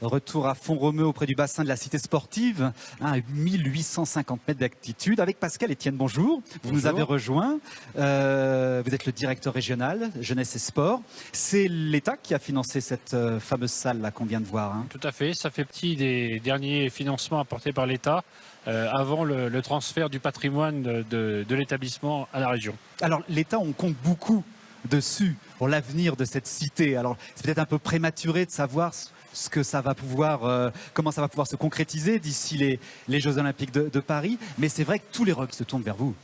Retour à Font-Romeu auprès du bassin de la cité sportive, à 1850 mètres d'altitude. Avec Pascal Etienne, bonjour. Vous nous avez rejoint. Vous êtes le directeur régional Jeunesse et Sport. C'est l'État qui a financé cette fameuse salle là qu'on vient de voir. Hein. Tout à fait. Ça fait partie des derniers financements apportés par l'État avant le transfert du patrimoine de l'établissement à la région. Alors l'État, on compte beaucoup dessus pour l'avenir de cette cité. Alors c'est peut-être un peu prématuré de savoir ce que ça va pouvoir, comment ça va pouvoir se concrétiser d'ici les Jeux Olympiques de Paris. Mais c'est vrai que tous les regards se tournent vers vous.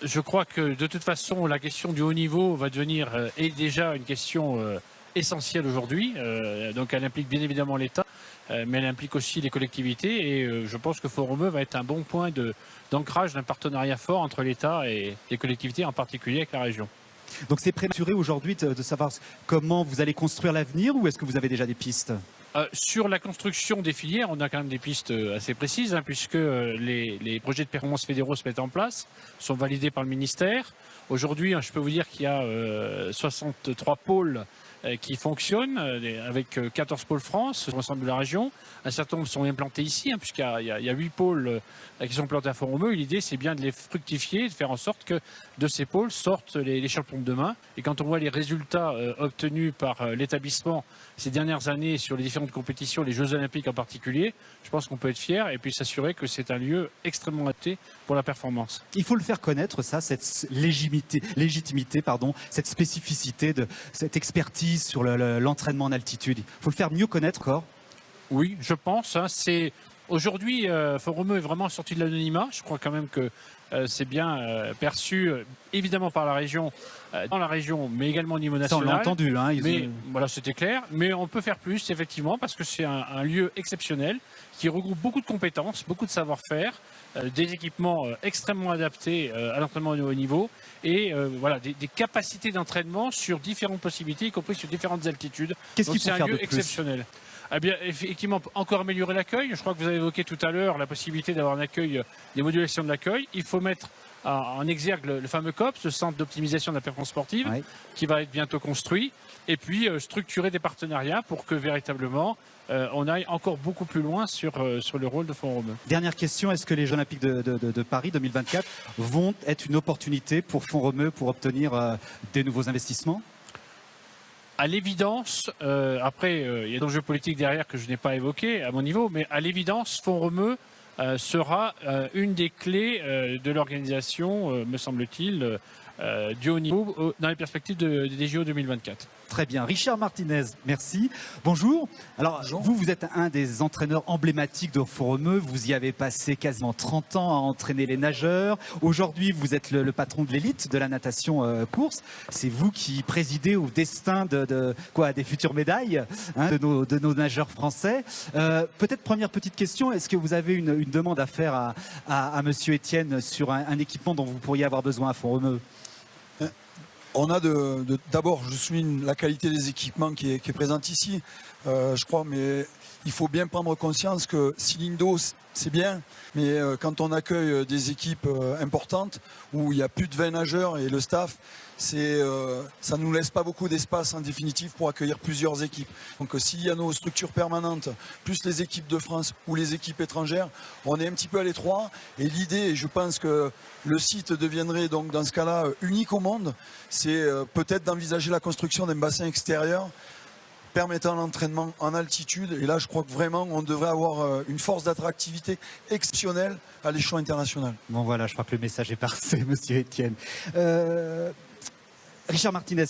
Je crois que de toute façon, la question du haut niveau va devenir est déjà une question essentielle aujourd'hui. Donc elle implique bien évidemment l'État, mais elle implique aussi les collectivités. Et je pense que Font-Romeu va être un bon point d'ancrage d'un partenariat fort entre l'État et les collectivités, en particulier avec la région. Donc c'est prématuré aujourd'hui de savoir comment vous allez construire l'avenir, ou est-ce que vous avez déjà des pistes ? Sur la construction des filières, on a quand même des pistes assez précises, hein, puisque les projets de performance fédéraux se mettent en place, sont validés par le ministère. Aujourd'hui, je peux vous dire qu'il y a 63 pôles qui fonctionnent, avec 14 pôles France sur l'ensemble de la région. Un certain nombre sont implantés ici, hein, puisqu'il y a 8 pôles qui sont implantés à Font-Romeu. L'idée, c'est bien de les fructifier, de faire en sorte que de ces pôles sortent les champions de demain. Et quand on voit les résultats obtenus par l'établissement ces dernières années sur les différentes compétitions, les Jeux Olympiques en particulier, je pense qu'on peut être fier et puis s'assurer que c'est un lieu extrêmement adapté pour la performance. Il faut le faire connaître, ça, cette légitimité, cette spécificité, cette expertise sur l'entraînement en altitude. Il faut le faire mieux connaître encore. Oui, je pense. Hein, aujourd'hui, Font-Romeu est vraiment sorti de l'anonymat. Je crois quand même que c'est bien perçu, évidemment par la région, dans la région, mais également au niveau national. Ça, on l'a entendu. Hein, mais voilà, c'était clair. Mais on peut faire plus, effectivement, parce que c'est un lieu exceptionnel qui regroupe beaucoup de compétences, beaucoup de savoir-faire, des équipements extrêmement adaptés à l'entraînement au haut niveau et voilà, des capacités d'entraînement sur différentes possibilités, y compris sur différentes altitudes. Qu'est-ce qu'il faut faire de plus ? C'est un lieu exceptionnel. Eh bien, effectivement, encore améliorer l'accueil. Je crois que vous avez évoqué tout à l'heure la possibilité d'avoir un accueil, des modulations de l'accueil. Il faut mettre en exergue le fameux COPS, le centre d'optimisation de la performance sportive, ouais, qui va être bientôt construit. Et puis structurer des partenariats pour que véritablement on aille encore beaucoup plus loin sur le rôle de Font-Romeu. Dernière question, est-ce que les Jeux Olympiques de Paris 2024 vont être une opportunité pour Font-Romeu pour obtenir des nouveaux investissements ? À l'évidence, après il y a des enjeux politiques derrière que je n'ai pas évoqués à mon niveau, mais à l'évidence, Font-Romeu sera une des clés de l'organisation, me semble-t-il, du haut niveau dans les perspectives des JO 2024. Très bien. Richard Martinez, merci. Bonjour. Alors, bonjour. Vous êtes un des entraîneurs emblématiques de Font-Romeu. Vous y avez passé quasiment 30 ans à entraîner les nageurs. Aujourd'hui, vous êtes le patron de l'élite de la natation course. C'est vous qui présidez au destin des futures médailles, hein, de nos nageurs français. Peut-être première petite question, est-ce que vous avez une demande à faire à Monsieur Etienne sur un équipement dont vous pourriez avoir besoin à Font-Romeu ? On a d'abord, je souligne la qualité des équipements qui est présente ici, je crois, mais il faut bien prendre conscience que Cilindo, c'est bien, mais quand on accueille des équipes importantes, où il y a plus de 20 nageurs et le staff, ça ne nous laisse pas beaucoup d'espace en définitive pour accueillir plusieurs équipes. Donc s'il y a nos structures permanentes, plus les équipes de France ou les équipes étrangères, on est un petit peu à l'étroit. Et l'idée, et je pense que le site deviendrait donc dans ce cas-là unique au monde, c'est peut-être d'envisager la construction d'un bassin extérieur permettant l'entraînement en altitude. Et là, je crois que vraiment, on devrait avoir une force d'attractivité exceptionnelle à l'échelon international. Bon voilà, je crois que le message est passé, Monsieur Etienne. Richard Martinez,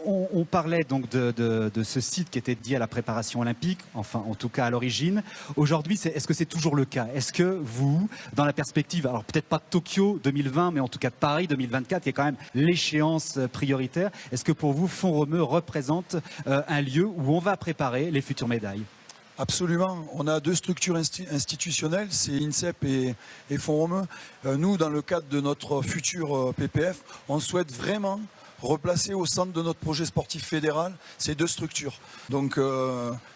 on parlait donc de ce site qui était dédié à la préparation olympique, enfin en tout cas à l'origine. Aujourd'hui, est-ce que c'est toujours le cas? Est-ce que vous, dans la perspective, alors peut-être pas de Tokyo 2020, mais en tout cas de Paris 2024, qui est quand même l'échéance prioritaire, est-ce que pour vous, Font-Romeu représente un lieu où on va préparer les futures médailles? Absolument. On a deux structures institutionnelles, c'est INSEP et Font-Romeu. Nous, dans le cadre de notre futur PPF, on souhaite vraiment replacer au centre de notre projet sportif fédéral ces deux structures. Donc,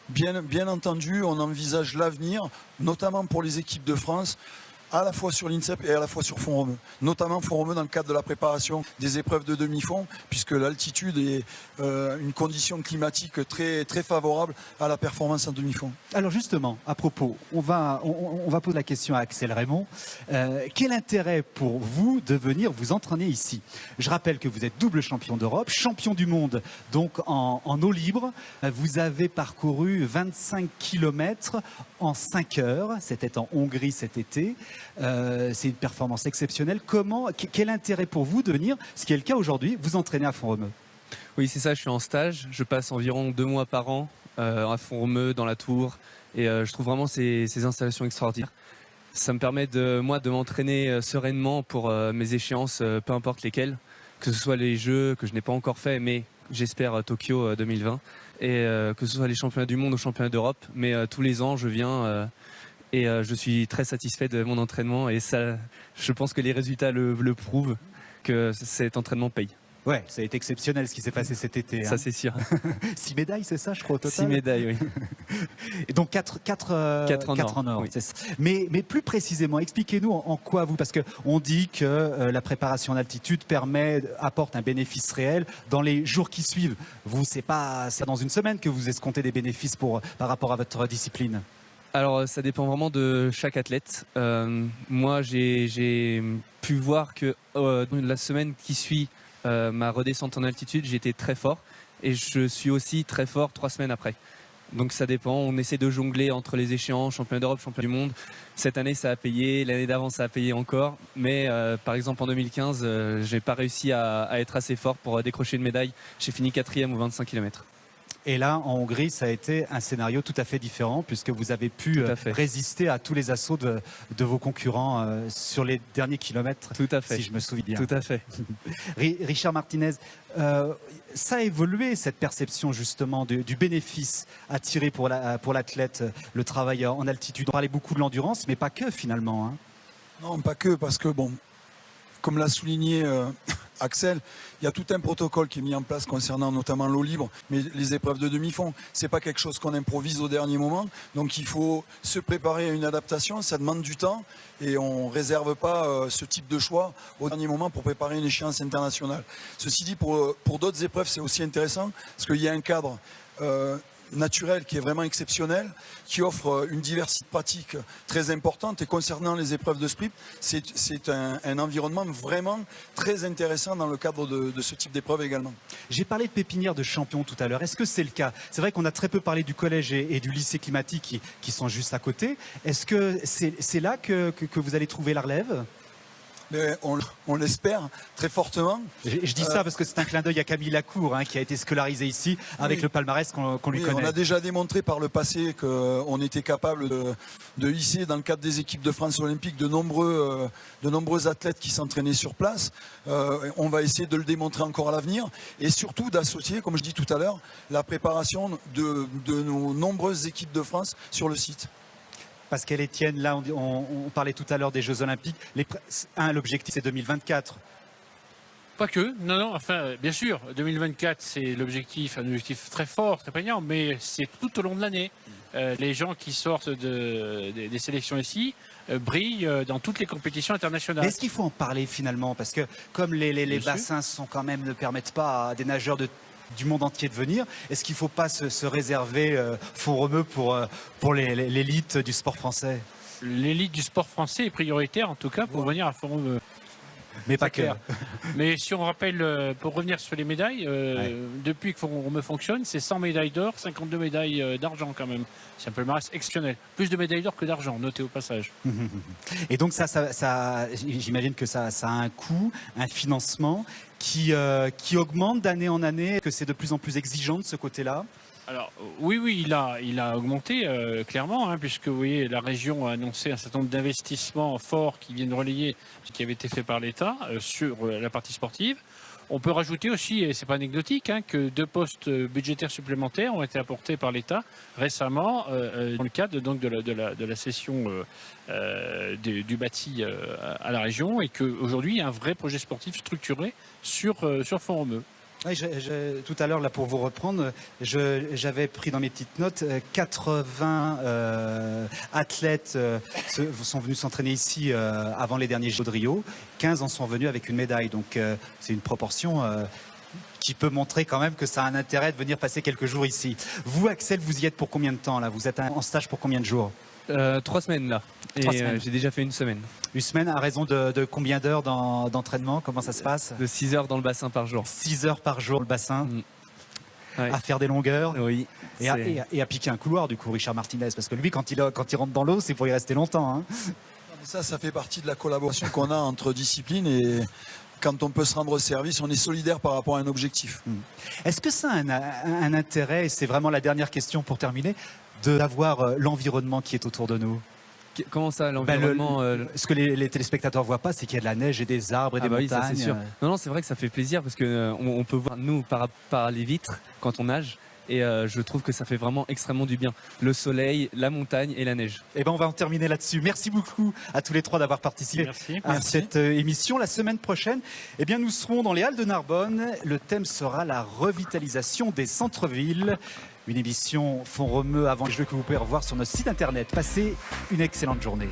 bien entendu, on envisage l'avenir, notamment pour les équipes de France, à la fois sur l'INSEP et à la fois sur Font-Romeu. Notamment Font-Romeu dans le cadre de la préparation des épreuves de demi-fond, puisque l'altitude est une condition climatique très, très favorable à la performance en demi-fond. Alors justement, à propos, on va poser la question à Axel Raymond. Quel intérêt pour vous de venir vous entraîner ici? Je rappelle que vous êtes double champion d'Europe, champion du monde donc en eau libre. Vous avez parcouru 25 km en 5 heures. C'était en Hongrie cet été. C'est une performance exceptionnelle. Quel intérêt pour vous de venir, ce qui est le cas aujourd'hui, vous entraîner à Font-Romeu? Oui, c'est ça, je suis en stage. Je passe environ 2 mois par an à Font-Romeu, dans la Tour. Et je trouve vraiment ces installations extraordinaires. Ça me permet de m'entraîner sereinement pour mes échéances, peu importe lesquelles. Que ce soit les Jeux que je n'ai pas encore fait, mais j'espère Tokyo 2020. Et que ce soit les championnats du monde ou championnats d'Europe. Mais tous les ans, je viens et je suis très satisfait de mon entraînement. Et ça, je pense que les résultats le prouvent, que cet entraînement paye. Ouais, ça a été exceptionnel ce qui s'est passé cet été. Ça, c'est sûr. 6 médailles, c'est ça, je crois, au total? 6 médailles, oui. Et donc 4 en or. Oui. Mais plus précisément, expliquez-nous en quoi vous, parce qu'on dit que la préparation en altitude apporte un bénéfice réel dans les jours qui suivent. Vous, c'est dans une semaine que vous escomptez des bénéfices par rapport à votre discipline? Alors, ça dépend vraiment de chaque athlète. Moi, j'ai pu voir que la semaine qui suit ma redescente en altitude, j'étais très fort et je suis aussi très fort 3 semaines après. Donc ça dépend, on essaie de jongler entre les échéances, championnat d'Europe, championnat du monde. Cette année ça a payé, l'année d'avant ça a payé encore, mais par exemple en 2015, j'ai pas réussi à être assez fort pour décrocher une médaille. J'ai fini 4e aux 25 km. Et là, en Hongrie, ça a été un scénario tout à fait différent puisque vous avez pu résister à tous les assauts de vos concurrents sur les derniers kilomètres. Tout à fait. Si je me souviens bien. Tout à fait. Richard Martinez, ça a évolué cette perception justement du bénéfice à tirer pour l'athlète, le travail en altitude. On parlait beaucoup de l'endurance, mais pas que finalement. Hein. Non, pas que, parce que bon, comme l'a souligné Axel, il y a tout un protocole qui est mis en place concernant notamment l'eau libre, mais les épreuves de demi-fond, c'est pas quelque chose qu'on improvise au dernier moment. Donc il faut se préparer à une adaptation, ça demande du temps et on réserve pas ce type de choix au dernier moment pour préparer une échéance internationale. Ceci dit, pour d'autres épreuves, c'est aussi intéressant parce qu'il y a un cadre naturel qui est vraiment exceptionnel, qui offre une diversité de pratiques très importante. Et concernant les épreuves de sprint, c'est un environnement vraiment très intéressant dans le cadre de ce type d'épreuve également. J'ai parlé de pépinière de champions tout à l'heure. Est-ce que c'est le cas? C'est vrai qu'on a très peu parlé du collège et du lycée climatique qui sont juste à côté. Est-ce que c'est là que vous allez trouver la relève? Mais on l'espère très fortement. Je dis ça parce que c'est un clin d'œil à Camille Lacour qui a été scolarisé ici avec le palmarès qu'on lui connaît. On a déjà démontré par le passé qu'on était capable de hisser dans le cadre des équipes de France olympique de nombreux athlètes qui s'entraînaient sur place. On va essayer de le démontrer encore à l'avenir et surtout d'associer, comme je dis tout à l'heure, la préparation de nos nombreuses équipes de France sur le site. Pascal Etienne, là on parlait tout à l'heure des Jeux Olympiques. L'objectif c'est 2024. Pas que, non, enfin, bien sûr, 2024 c'est l'objectif, un objectif très fort, très prégnant, mais c'est tout au long de l'année. Les gens qui sortent des sélections ici brillent dans toutes les compétitions internationales. Est-ce qu'il faut en parler finalement? Parce que comme les bassins ne permettent pas à des nageurs du monde entier de venir, est-ce qu'il ne faut pas se réserver Font-Romeu pour l'élite du sport français? L'élite du sport français est prioritaire en tout cas pour venir à Font-Romeu. Mais pas que. Mais si on rappelle, pour revenir sur les médailles, depuis que Font-Romeu fonctionne, c'est 100 médailles d'or, 52 médailles d'argent quand même. C'est un palmarès exceptionnel. Plus de médailles d'or que d'argent, notez au passage. Et donc ça j'imagine que ça a un coût, un financement qui augmente d'année en année, que c'est de plus en plus exigeant de ce côté-là. Alors oui, il a augmenté clairement, puisque vous voyez, la région a annoncé un certain nombre d'investissements forts qui viennent relayer ce qui avait été fait par l'État sur la partie sportive. On peut rajouter aussi, et c'est pas anecdotique, que 2 postes budgétaires supplémentaires ont été apportés par l'État récemment dans le cadre donc de la cession du bâti à la région, et qu'aujourd'hui il y a un vrai projet sportif structuré sur Font-Romeu. Oui, tout à l'heure, là, pour vous reprendre, j'avais pris dans mes petites notes 80 athlètes sont venus s'entraîner ici avant les derniers Jeux de Rio. 15 en sont venus avec une médaille. Donc, c'est une proportion qui peut montrer quand même que ça a un intérêt de venir passer quelques jours ici. Vous, Axel, vous y êtes pour combien de temps là? Vous êtes en stage pour combien de jours? 3 semaines là. Et j'ai déjà fait une semaine. Une semaine à raison de combien d'heures d'entraînement? Comment ça se passe? De 6 heures dans le bassin par jour. 6 heures par jour le bassin. Ouais. À faire des longueurs. Oui. Et à piquer un couloir du coup, Richard Martinez. Parce que lui, quand il rentre dans l'eau, c'est pour y rester longtemps. Hein. Ça fait partie de la collaboration qu'on a entre disciplines et quand on peut se rendre service, on est solidaire par rapport à un objectif. Est-ce que ça a un intérêt, et c'est vraiment la dernière question pour terminer, d'avoir l'environnement qui est autour de nous? Comment ça, l'environnement Ce que les téléspectateurs ne voient pas, c'est qu'il y a de la neige et des arbres et des montagnes. Oui, ça, c'est sûr. Non, c'est vrai que ça fait plaisir parce qu'on peut voir nous par les vitres quand on nage. Et je trouve que ça fait vraiment extrêmement du bien. Le soleil, la montagne et la neige. Eh ben, on va en terminer là-dessus. Merci beaucoup à tous les trois d'avoir participé à cette émission. La semaine prochaine, eh bien, nous serons dans les Halles de Narbonne. Le thème sera la revitalisation des centres-villes. Une émission Font Romeu avant les Jeux que vous pouvez revoir sur notre site internet. Passez une excellente journée.